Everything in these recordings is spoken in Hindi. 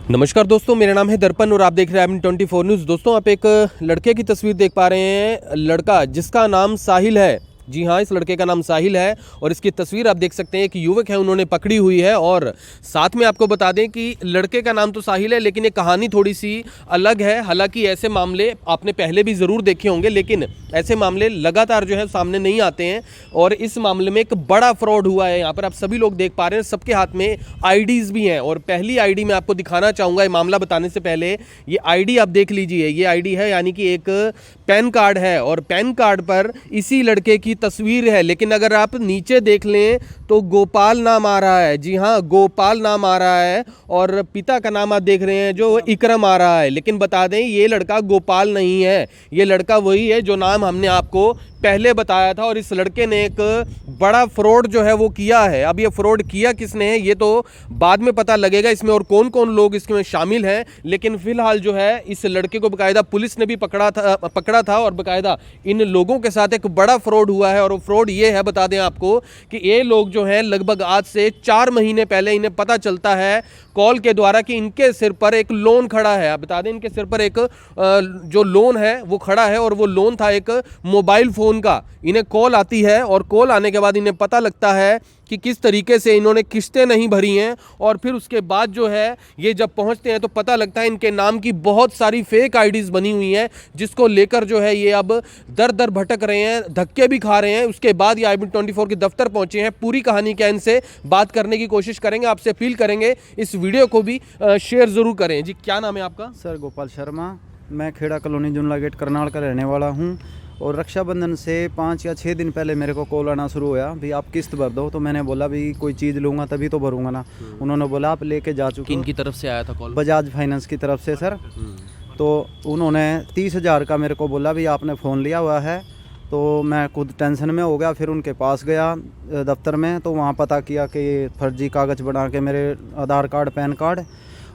नमस्कार दोस्तों, मेरा नाम है दर्पण और आप देख रहे हैं M24 न्यूज़। दोस्तों, आप एक लड़के की तस्वीर देख पा रहे हैं। लड़का जिसका नाम साहिल है, जी हाँ, इस लड़के का नाम साहिल है और इसकी तस्वीर आप देख सकते हैं। एक युवक है, उन्होंने पकड़ी हुई है। और साथ में आपको बता दें कि लड़के का नाम तो साहिल है, लेकिन ये कहानी थोड़ी सी अलग है। हालांकि ऐसे मामले आपने पहले भी ज़रूर देखे होंगे, लेकिन ऐसे मामले लगातार जो है सामने नहीं आते हैं। और इस मामले में एक बड़ा फ्रॉड हुआ है। यहाँ पर आप सभी लोग देख पा रहे हैं, सबके हाथ में आईडीज़ भी हैं। और पहली आईडी मैं आपको दिखाना चाहूँगा ये मामला बताने से पहले। ये आईडी आप देख लीजिए, ये आईडी है, यानी कि एक पैन कार्ड है और पैन कार्ड पर इसी लड़के की तस्वीर है। लेकिन अगर आप नीचे देख लें तो गोपाल नाम आ रहा है। जी हाँ, गोपाल नाम आ रहा है और पिता का नाम आप देख रहे हैं जो इकरम आ रहा है। लेकिन बता दें, ये लड़का गोपाल नहीं है, ये लड़का वही है जो नाम हमने आपको पहले बताया था। और इस लड़के ने एक बड़ा फ्रॉड जो है वो किया है। अब ये फ्रॉड किया किसने है ये तो बाद में पता लगेगा, इसमें और कौन कौन लोग इसमें शामिल हैं। लेकिन फिलहाल जो है इस लड़के को बाकायदा पुलिस ने भी पकड़ा था और बाकायदा इन लोगों के साथ एक बड़ा फ्रॉड हुआ है। और वो फ्रॉड ये है, बता दें आपको, कि ये लोग जो हैं लगभग आज से 4 महीने पहले इन्हें पता चलता है कॉल के द्वारा कि इनके सिर पर एक लोन खड़ा है। आप बता दें, इनके सिर पर एक जो लोन है वो खड़ा है और वो लोन था एक मोबाइल फ़ोन का। इन्हें कॉल आती है और कॉल आने के बाद इन्हें पता लगता है कि किस तरीके से इन्होंने किस्तें नहीं भरी हैं। और फिर उसके बाद जो है ये जब पहुंचते हैं तो पता लगता है इनके नाम की बहुत सारी फेक आईडीज़ बनी हुई हैं, जिसको लेकर जो है ये अब दर दर भटक रहे हैं, धक्के भी खा रहे हैं। उसके बाद ये M24 के दफ्तर पहुंचे हैं। पूरी कहानी क्या इनसे बात करने की कोशिश करेंगे, आपसे अपील करेंगे इस वीडियो को भी शेयर ज़रूर करें। जी, क्या नाम है आपका? सर गोपाल शर्मा, मैं खेड़ा कॉलोनी जुमला गेट करनाल का रहने वाला हूं। और रक्षाबंधन से 5 या 6 दिन पहले मेरे को कॉल आना शुरू हुआ, भी आप किस्त भर दो। तो मैंने बोला भी कोई चीज़ लूँगा तभी तो भरूँगा ना। उन्होंने बोला आप लेके जा चुके हो। किनकी तरफ से आया था कॉल? बजाज फाइनेंस की तरफ से सर। तो उन्होंने 30,000 का मेरे को बोला भी आपने फ़ोन लिया हुआ है। तो मैं खुद टेंशन में हो गया, फिर उनके पास गया दफ्तर में। तो वहाँ पता किया कि फर्जी कागज़ बना के मेरे आधार कार्ड, पैन कार्ड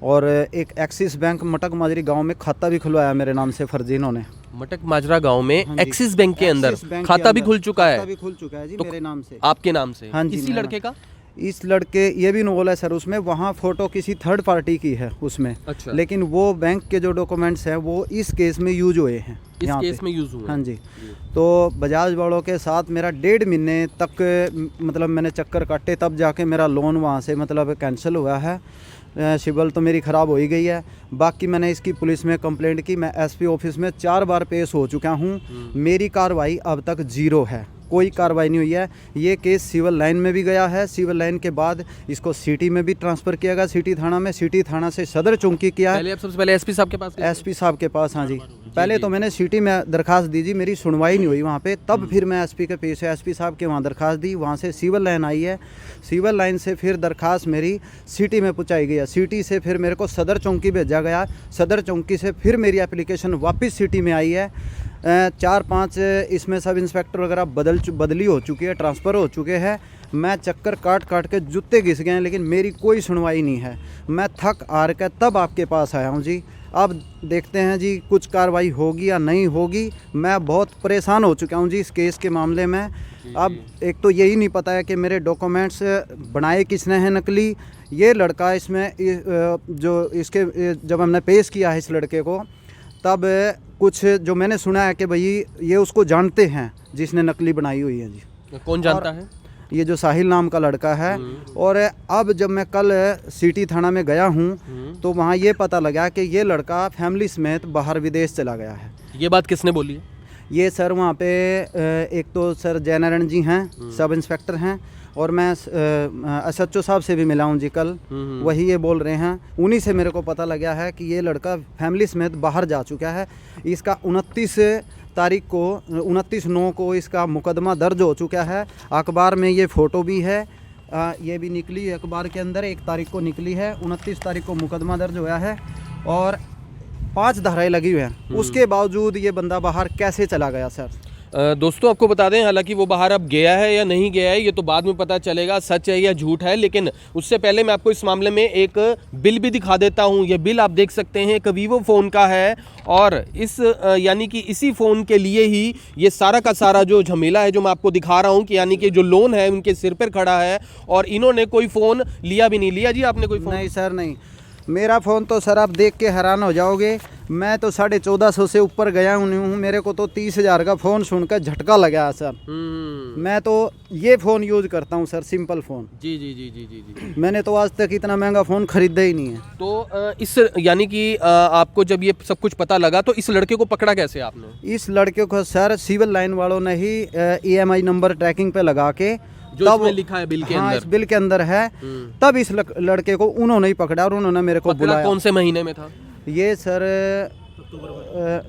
और एक एक्सिस बैंक मटक माजरी गांव में खाता भी खुलवाया मेरे नाम से फर्जी इन्होंने। मटक माजरा गांव में हाँ एक्सिस बैंक के अंदर खाता भी खुल चुका है? खाता भी खुल चुका है जी, तो मेरे नाम से। आपके नाम से? हाँ जी, इसी लड़के का? इस लड़के ये भी बोला सर, उसमें वहाँ फ़ोटो किसी थर्ड पार्टी की है उसमें। अच्छा। लेकिन वो बैंक के जो डॉक्यूमेंट्स हैं वो इस केस में यूज हुए हैं, इस यहाँ केस पे। में यूज हुआ? हाँ जी। तो बजाज वालों के साथ मेरा 1.5 महीने तक मतलब मैंने चक्कर काटे, तब जाके मेरा लोन वहाँ से मतलब कैंसिल हुआ है। सिविल तो मेरी ख़राब हो ही गई है। बाकी मैंने इसकी पुलिस में कंप्लेंट की, मैं SP ऑफिस में 4 बार पेश हो चुका हूँ। मेरी कार्रवाई अब तक 0 है, कोई कार्रवाई नहीं हुई है। ये केस सिविल लाइन में भी गया है, सिविल लाइन के बाद इसको सिटी में भी ट्रांसफ़र किया गया, सिटी थाना में। सिटी थाना से सदर चौकी किया है। पहले आप सबसे पहले SP साहब के पास गए? SP साहब के पास, हाँ जी। पहले तो मैंने सिटी में दरखास्त दी जी, मेरी सुनवाई नहीं हुई वहाँ पे। तब फिर मैं SP के पेश SP साहब के वहाँ दरखास्त दी, वहाँ से सिविल लाइन आई है। सिविल लाइन से फिर दरखास्त मेरी सिटी में पहुँचाई गई है। सिटी से फिर मेरे को सदर चौकी भेजा गया, सदर चौकी से फिर मेरी एप्लीकेशन वापस सिटी में आई है। 4-5 इसमें सब इंस्पेक्टर वगैरह बदली हो चुकी है, ट्रांसफ़र हो चुके हैं। मैं चक्कर काट के जूते घिस गए हैं, लेकिन मेरी कोई सुनवाई नहीं है। मैं थक हार के तब आपके पास आया हूँ जी। अब देखते हैं जी कुछ कार्रवाई होगी या नहीं होगी। मैं बहुत परेशान हो चुका हूँ जी इस केस के मामले में। अब एक तो यही नहीं पता है कि मेरे डॉक्यूमेंट्स बनाए किसने हैं नकली। ये लड़का इसमें जो इसके जब हमने पेश किया है इस लड़के को, तब कुछ जो मैंने सुना है कि भाई ये उसको जानते हैं जिसने नकली बनाई हुई है जी। कौन जानता है? ये जो साहिल नाम का लड़का है। और अब जब मैं कल सिटी थाना में गया हूँ तो वहाँ ये पता लगा कि ये लड़का फैमिली समेत बाहर विदेश चला गया है। ये बात किसने बोली है? ये सर वहाँ पे एक तो सर जयनारायण जी हैं, सब इंस्पेक्टर हैं। और मैं SHO साहब से भी मिला हूँ जी कल, वही ये बोल रहे हैं। उन्हीं से मेरे को पता लगा है कि ये लड़का फैमिली समेत बाहर जा चुका है। इसका 29 तारीख को 29/9 को इसका मुकदमा दर्ज हो चुका है। अखबार में ये फ़ोटो भी है, ये भी निकली अखबार के अंदर, 1 तारीख को निकली है। 29 तारीख को मुकदमा दर्ज हुआ है और 5 धाराएँ लगी हुई हैं। उसके बावजूद ये बंदा बाहर कैसे चला गया सर? दोस्तों, आपको बता दें, हालांकि वो बाहर अब गया है या नहीं गया है ये तो बाद में पता चलेगा, सच है या झूठ है। लेकिन उससे पहले मैं आपको इस मामले में एक बिल भी दिखा देता हूं। ये बिल आप देख सकते हैं, एक वीवो फ़ोन का है और इस यानी कि इसी फ़ोन के लिए ही ये सारा का सारा जो झमेला है जो मैं आपको दिखा रहा हूं कि यानी कि जो लोन है उनके सिर पर खड़ा है और इन्होंने कोई फ़ोन लिया भी नहीं। लिया जी आपने कोई फ़ोन? नहीं सर, नहीं। मेरा फ़ोन तो सर आप देख के हैरान हो जाओगे। मैं तो 1450 से ऊपर गया हूँ। मेरे को तो 30,000 का फ़ोन सुनकर झटका लगा सर। मैं तो ये फ़ोन यूज़ करता हूँ सर, सिंपल फ़ोन। जी जी जी जी जी जी। मैंने तो आज तक इतना महंगा फ़ोन खरीदा ही नहीं है। तो इस यानी कि आपको जब ये सब कुछ पता लगा तो इस लड़के को पकड़ा कैसे आपने? इस लड़के को सर सिविल लाइन वालों ने ही EMI नंबर ट्रैकिंग पे लगा के, जो इसमें लिखा है बिल के हाँ, अंदर। इस बिल के अंदर है, तब इस लड़के को उन्होंने ही पकड़ा और उन्होंने मेरे को पकड़ा बुलाया। कौन से महीने में था? ये सर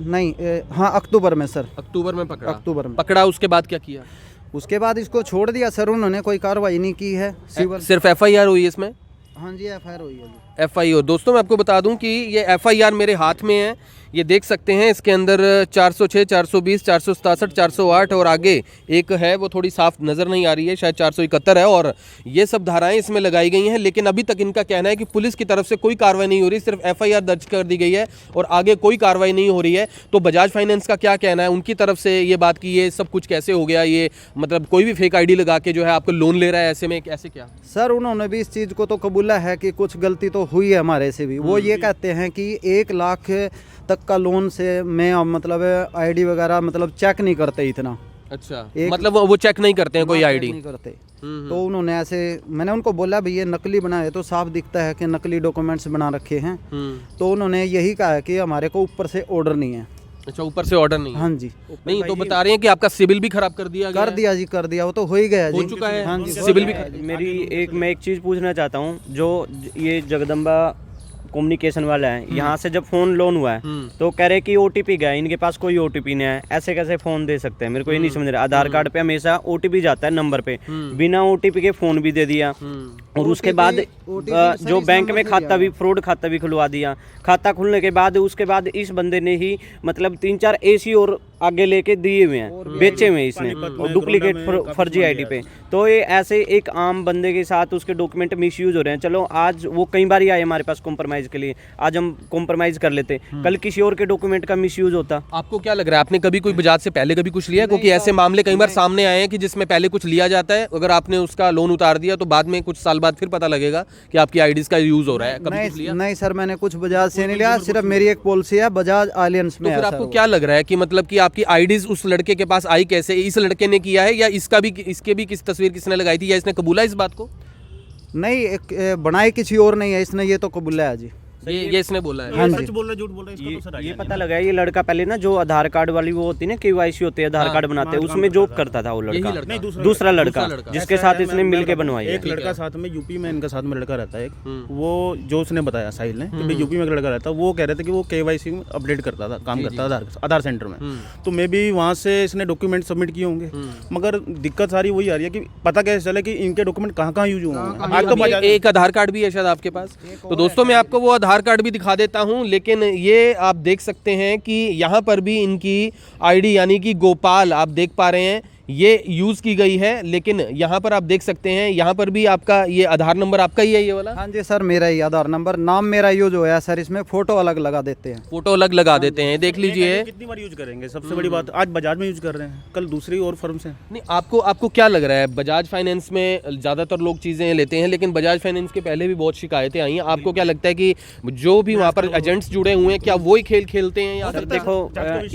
नहीं, हाँ अक्टूबर में सर। अक्टूबर में पकड़ा? अक्टूबर में पकड़ा, उसके बाद क्या किया? उसके बाद इसको छोड़ दिया सर उन्होंने, कोई कार्रवाई नहीं की है। सिविल सिर्फ FIR हुई है इसमें? हाँ जी, FIR हुई है जी। FIR। दोस्तों मैं आपको बता दूं कि ये FIR मेरे हाथ में है, ये देख सकते हैं। इसके अंदर 406, 420, 467, 408 और आगे एक है, वो थोड़ी साफ नज़र नहीं आ रही है, शायद 471 है। और ये सब धाराएं इसमें लगाई गई हैं, लेकिन अभी तक इनका कहना है कि पुलिस की तरफ से कोई कार्रवाई नहीं हो रही, सिर्फ FIR दर्ज कर दी गई है और आगे कोई कार्रवाई नहीं हो रही है। तो बजाज फाइनेंस का क्या कहना है उनकी तरफ से ये बात की ये सब कुछ कैसे हो गया? ये मतलब कोई भी फेक ID लगा के जो है आपको लोन ले रहा है, ऐसे में कैसे क्या? सर उन्होंने भी इस चीज़ को तो कबूला है कि कुछ गलती तो हुई है हमारे से भी। वो ये कहते हैं कि 1 लाख तक का लोन से मैं मतलब ID वगैरह मतलब चेक नहीं करते इतना। अच्छा, मतलब वो चेक नहीं करते हैं कोई चेक ID? नहीं करते। तो उन्होंने ऐसे, मैंने उनको बोला भाई ये नकली बनाए तो साफ दिखता है कि नकली डॉक्यूमेंट्स बना रखे हैं। तो उन्होंने यही कहा कि हमारे को ऊपर से ऑर्डर नहीं है। अच्छा, ऊपर से ऑर्डर नहीं है? हाँ जी। नहीं तो बता रहे हैं कि आपका सिविल भी खराब कर दिया गया कर दिया जी, कर दिया, वो तो हो ही गया जी, हो चुका है। हाँ जी, सिविल भी मैं एक चीज़ पूछना चाहता हूँ। जो ये जगदम्बा कम्युनिकेशन वाला है, यहाँ से जब फोन लोन हुआ है तो कह रहे कि OTP गया, इनके पास कोई OTP नहीं है, ऐसे कैसे फोन दे सकते हैं? मेरे को ये नहीं समझ रहा। आधार कार्ड पे हमेशा OTP जाता है नंबर पे, बिना OTP के फोन भी दे दिया और उसके बाद जो बैंक में खाता भी, फ्रॉड खाता भी खुलवा दिया। खाता खुलने के बाद उसके बाद इस बंदे ने ही मतलब 3-4 AC और आगे लेके दिए हुए हैं, बेचे हुए हैं इसने, और डुप्लीकेट फर्जी ID पे। तो ये ऐसे एक आम बंदे के साथ उसके डॉक्यूमेंट मिसयूज हो रहे हैं। चलो आज वो कई बार ही आए हमारे पास कॉम्प्रोमाइज के लिए, आज हम कॉम्प्रोमाइज कर लेते, कल किसी और के डॉक्यूमेंट का मिसयूज होता। आपको क्या लग रहा है, आपने कभी कोई बजाज से पहले कभी कुछ लिया? क्योंकि ऐसे मामले कई बार सामने आए हैं कि जिसमें पहले कुछ लिया जाता है, अगर आपने उसका लोन उतार दिया तो बाद में कुछ साल बाद फिर पता लगेगा कि आपकी IDs का यूज हो रहा है। कभी कुछ लिया? नहीं सर, मैंने कुछ बजाज से नहीं लिया, सिर्फ मेरी एक पॉलिसी है बजाज आलियंस में। तो फिर आपको क्या लग रहा है कि मतलब कि आपकी IDs उस लड़के के पास आई कैसे? इस लड़के ने किया है या इसके भी किस तस्वीर किसने लगाई थी, या इसने कबूला इस बात को? नहीं, एक बनाई किसी और नहीं है इसने, ये तो कबूला है जी। ये इसने बोला है। हाँ जी। सच बोल रहा है झूठ बोल रहा है, इसका तो सर ये पता लगा है, ये लड़का पहले ना जो आधार कार्ड वाली वो होती है ना, KYC होती है, आधार कार्ड बनाते हैं, उसमें जॉब करता था वो लड़का। नहीं, दूसरा लड़का जिसके साथ इसने मिलके बनवाई है। एक लड़का साथ में यूपी में इनका साथ में लड़का रहता है एक, वो जो उसने बताया साहिल ने कि भाई यूपी में एक लड़का रहता है, वो कह रहे थे कि वो KYC अपडेट करता था, काम करता था आधार सेंटर में। तो मे भी वहाँ से इसने डॉक्यूमेंट सबमिट किए होंगे, मगर दिक्कत सारी वही आ रही है कि पता कैसे चले कि इनके डॉक्यूमेंट कहाँ कहाँ यूज हुए हैं। आज तो बजाज एक आधार कार्ड भी है शायद आपके पास, तो दोस्तों मैं आपको वो आधार कार्ड भी दिखा देता हूं। लेकिन ये आप देख सकते हैं कि यहाँ पर भी इनकी ID यानी कि गोपाल आप देख पा रहे हैं, ये यूज़ की गई है। लेकिन यहाँ पर आप देख सकते हैं, यहाँ पर भी आपका ये आधार नंबर आपका ही है, ये वाला? हाँ जी सर, मेरा ही आधार नंबर, नाम मेरा यूज हुआ है सर, इसमें फोटो अलग लगा देते हैं। फोटो अलग लगा देते हैं, देख लीजिए। कितनी बार यूज करेंगे? सबसे बड़ी बात, आज बजाज में यूज कर रहे हैं, कल दूसरी और फर्म से। नहीं, आपको क्या लग रहा है? बजाज फाइनेंस में ज़्यादातर लोग चीज़ें लेते हैं, लेकिन बजाज फाइनेंस के पहले भी बहुत शिकायतें आई हैं। आपको क्या लगता है कि जो भी वहाँ पर एजेंट्स जुड़े हुए हैं, क्या वही खेल खेलते हैं? या सर देखो,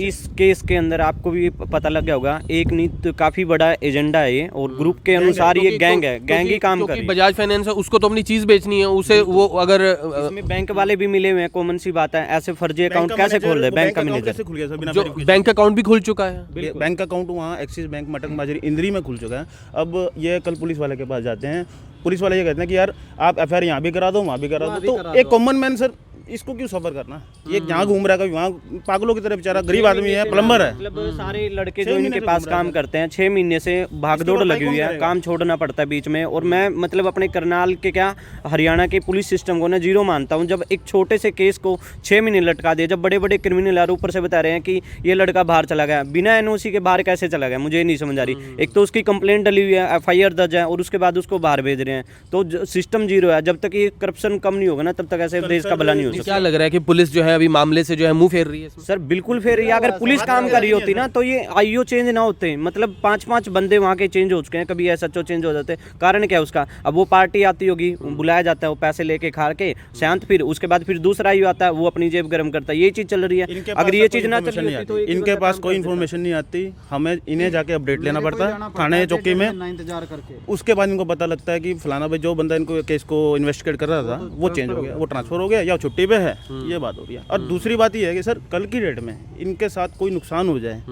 इस केस के अंदर आपको भी पता लग गया होगा, एक नहीं तो काफी बड़ा एजेंडा है ये, और ग्रुप के अनुसार ये गैंग है, गैंग ही काम कर रही है। बजाज फाइनेंस है, उसको तो अपनी चीज बेचनी है, उसे वो अगर इसमें बैंक वाले भी मिले हुए हैं, कॉमन सी बात है। ऐसे फर्जी अकाउंट कैसे खोल रहे? बैंक का मैनेजर कैसे खुल गया सर बिना जो बैंक अकाउंट भी खुल चुका है। बैंक अकाउंट वहाँ एक्सिस बैंक मटक माजरी इंद्री में खुल चुका है। अब ये कल पुलिस वाले के पास जाते हैं, पुलिस वाले ये कहते हैं कि यार आप FIR यहाँ भी करा दो, वहाँ भी करा दो। तो एक कॉमन मैन सर इसको क्यों सफर करना? ये यहाँ घूम रहा है, कभी वहाँ, पागलों की तरह बेचारा गरीब आदमी है, प्लम्बर है। मतलब सारे लड़के जो इनके पास काम करते हैं 6 महीने से भागदौड़ लगी हुई है, काम छोड़ना पड़ता है बीच में। और मैं मतलब अपने करनाल के क्या हरियाणा के पुलिस सिस्टम को ना जीरो मानता हूँ। जब एक छोटे से केस को 6 महीने लटका दिया, जब बड़े बड़े क्रिमिनल यार ऊपर से बता रहे हैं कि ये लड़का बाहर चला गया, बिना NOC के बाहर कैसे चला गया मुझे नहीं समझ आ रही। एक तो उसकी कंप्लेंट डली हुई है, FIR दर्ज है, और उसके बाद उसको बाहर भेज रहे हैं। तो सिस्टम जीरो है। जब तक ये करप्शन कम नहीं होगा ना, तब तक ऐसे देश का भला नहीं होगा। सकते। क्या लग रहा है कि पुलिस जो है अभी मामले से जो है मुंह फेर रही है इसमें? सर बिल्कुल फेर रही है। अगर पुलिस काम कर रही होती ना तो ये आईओ चेंज ना होते, मतलब 5-5 बंदे वहाँ के चेंज हो चुके हैं, कभी एसएचओ चेंज हो जाते। कारण क्या है उसका? अब वो पार्टी आती होगी, बुलाया जाता है, वो पैसे लेके खा के शांत, फिर उसके बाद फिर दूसरा आईओ आता है, वो अपनी जेब गर्म करता है। ये चीज चल रही है। अगर ये चीज ना चल रही होती तो इनके पास कोई इन्फॉर्मेशन नहीं आती, हमें इन्हें जाके अपडेट लेना पड़ता है थाने चौकी में। इंतजार करके उसके बाद इनको पता लगता है कि फलाना भाई जो बंदा इनको केस को इन्वेस्टिगेट कर रहा था वो चेंज हो गया, वो ट्रांसफर हो गया या छुट्टी पे है, ये बात हो रही है। और दूसरी बात ये है कि सर कल की डेट में इनके साथ कोई नुकसान हो जाए,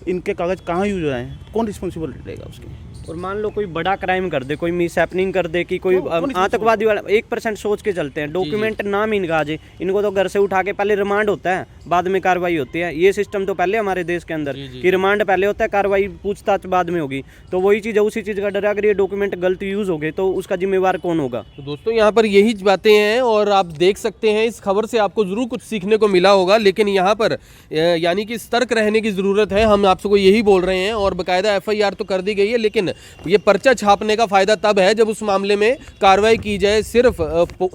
इनके कागज कहाँ यूज हो जाए, कौन रिस्पॉन्सिबल रहेगा उसकी? और मान लो कोई बड़ा क्राइम कर दे, कोई मिस हैपनिंग कर दे कि कोई आतंकवादी वाला 1% सोच के चलते हैं, डॉक्यूमेंट नाम इनका आ जाए, इनको तो घर से उठा के पहले रिमांड होता है, बाद में कार्रवाई होती है। ये सिस्टम तो पहले हमारे देश के अंदर कि रिमांड पहले होता है, कार्रवाई पूछताछ बाद में होगी। तो वही चीज़ है, उसी चीज़ का डर है। अगर ये डॉक्यूमेंट गलत यूज़ हो गए तो उसका जिम्मेवार कौन होगा? तो दोस्तों यहाँ पर यही बातें हैं और आप देख सकते हैं इस खबर से आपको जरूर कुछ सीखने को मिला होगा, लेकिन यहाँ पर यानी कि सतर्क रहने की ज़रूरत है। हम आपसे को यही बोल रहे हैं और बाकायदा FIR तो कर दी गई है, लेकिन ये पर्चा छापने का फायदा तब है जब उस मामले में कार्रवाई की जाए। सिर्फ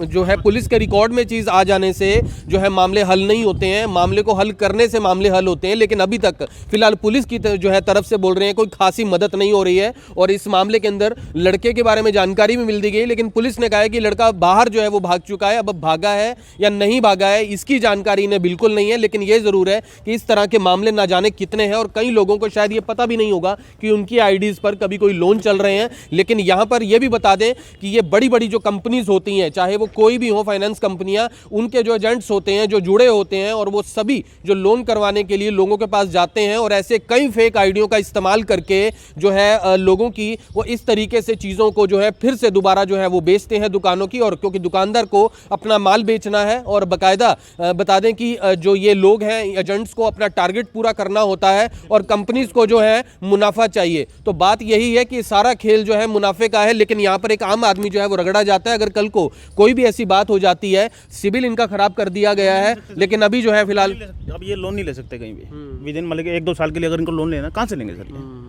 जो है पुलिस के रिकॉर्ड में चीज़ आ जाने से जो है मामले हल नहीं होते हैं, मामले को हल करने से मामले हल होते हैं। लेकिन अभी तक फिलहाल पुलिस की जो है तरफ से बोल रहे हैं कोई खासी मदद नहीं हो रही है। और इस मामले के अंदर लड़के के बारे में जानकारी भी मिल दी गई, लेकिन पुलिस ने कहा है कि लड़का बाहर जो है वो भाग चुका है। अब भागा है या नहीं भागा है इसकी जानकारी इन्हें बिल्कुल नहीं है, लेकिन ये जरूर है कि इस तरह के मामले ना जाने कितने हैं और कई लोगों को शायद ये पता भी नहीं होगा कि उनकी आईडीज पर कभी कोई लोन चल रहे हैं। लेकिन यहां पर यह भी बता दें कि ये बड़ी बड़ी जो कंपनीज होती हैं, चाहे वो कोई भी हो फाइनेंस कंपनियां, उनके जो एजेंट्स होते हैं जो जुड़े होते हैं और वो सभी जो लोन करवाने के लिए लोगों के पास जाते हैं और ऐसे कई फेक आईडियों का इस्तेमाल करके जो है लोगों की वो इस तरीके से चीज़ों को जो है फिर से दोबारा जो है वो बेचते हैं दुकानों की। और क्योंकि दुकानदार को अपना माल बेचना है और बाकायदा बता दें कि जो ये लोग हैं एजेंट्स को अपना टारगेट पूरा करना होता है और कंपनीज को जो है मुनाफा चाहिए। तो बात यही है कि सारा खेल जो है मुनाफे का है, लेकिन यहाँ पर एक आम आदमी जो है वो रगड़ा जाता है। अगर कल को कोई भी ऐसी बात हो जाती है, सिविल इनका खराब कर दिया गया है, लेकिन अभी जो है फिलहाल अब ये लोन नहीं ले सकते कहीं भी विद इन, मतलब 1-2 साल के लिए अगर इनको लोन लेना कहाँ से लेंगे सर?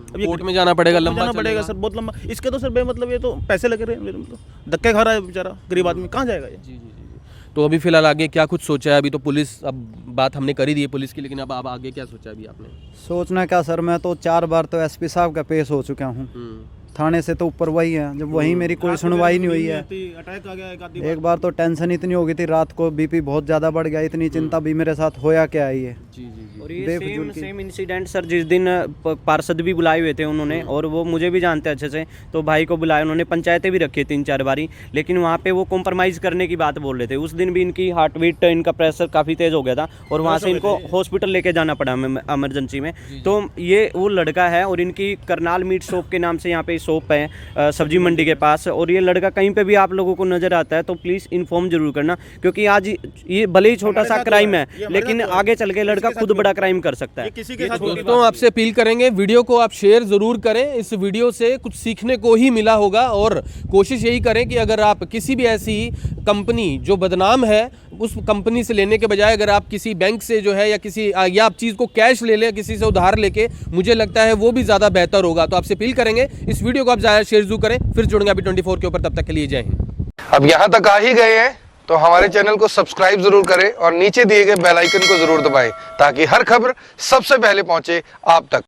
अब ये कोर्ट में जाना पड़ेगा, लंबा जाना पड़ेगा सर, बहुत लंबा। इसके तो सर बेमतलब ये तो पैसे लगे रहे, मतलब धक्के खा रहा है बेचारा गरीब आदमी, कहाँ जाएगा ये? तो अभी फिलहाल आगे क्या कुछ सोचा है? अभी तो पुलिस, अब बात हमने कर ही दी है पुलिस की, लेकिन अब आगे क्या सोचा है अभी आपने? सोचना क्या सर, मैं तो 4 बार तो SP साहब का पेश हो चुका हूँ, थाने से तो ऊपर वही है, जब वहीं मेरी कोई सुनवाई नहीं हुई है। अटैक आ गया एक बार तो टेंशन इतनी हो गई थी, रात को BP बहुत ज़्यादा बढ़ गया, इतनी चिंता भी मेरे साथ होया क्या है ये। और ये सेम इंसिडेंट सर जिस दिन पार्षद भी बुलाए हुए थे उन्होंने, और वो मुझे भी जानते हैं अच्छे से, तो भाई को बुलाया उन्होंने, पंचायतें भी रखी 3-4 बारी, लेकिन वहाँ पे वो कॉम्प्रोमाइज़ करने की बात बोल रहे थे। उस दिन भी इनकी हार्ट बीट, इनका प्रेशर काफ़ी तेज़ हो गया था और वहाँ से इनको हॉस्पिटल लेके जाना पड़ा इमरजेंसी में। तो ये वो लड़का है और इनकी करनाल मीट शॉप के नाम से यहाँ पे शॉप है सब्जी मंडी के पास, और ये लड़का कहीं पे भी आप लोगों को नजर आता है तो प्लीज़ इन्फॉर्म जरूर करना, क्योंकि आज ये भले ही छोटा सा क्राइम है लेकिन आगे चल के लड़का खुद बड़ा क्राइम कर सकता है। दोस्तों आपसे अपील करेंगे, वीडियो को आप शेयर जरूर करें, इस वीडियो से कुछ सीखने को ही मिला होगा। और कोशिश यही करें कि अगर आप किसी भी ऐसी कंपनी जो बदनाम है उस कंपनी से लेने के बजाय अगर आप किसी बैंक से जो है या आप चीज़ को कैश ले लें किसी से उधार लेके, मुझे लगता है वो भी ज़्यादा बेहतर होगा। तो आपसे अपील करेंगे इस वीडियो को आप ज़्यादा शेयर जरूर करें। फिर जुड़ेंगे अभी 24 के ऊपर, तब तक के लिए जय हिंद। अब यहाँ तक आ ही गए हैं तो हमारे चैनल को सब्सक्राइब जरूर करें और नीचे दिए गए बेल आइकन को जरूर दबाएं ताकि हर खबर सबसे पहले पहुंचे आप तक।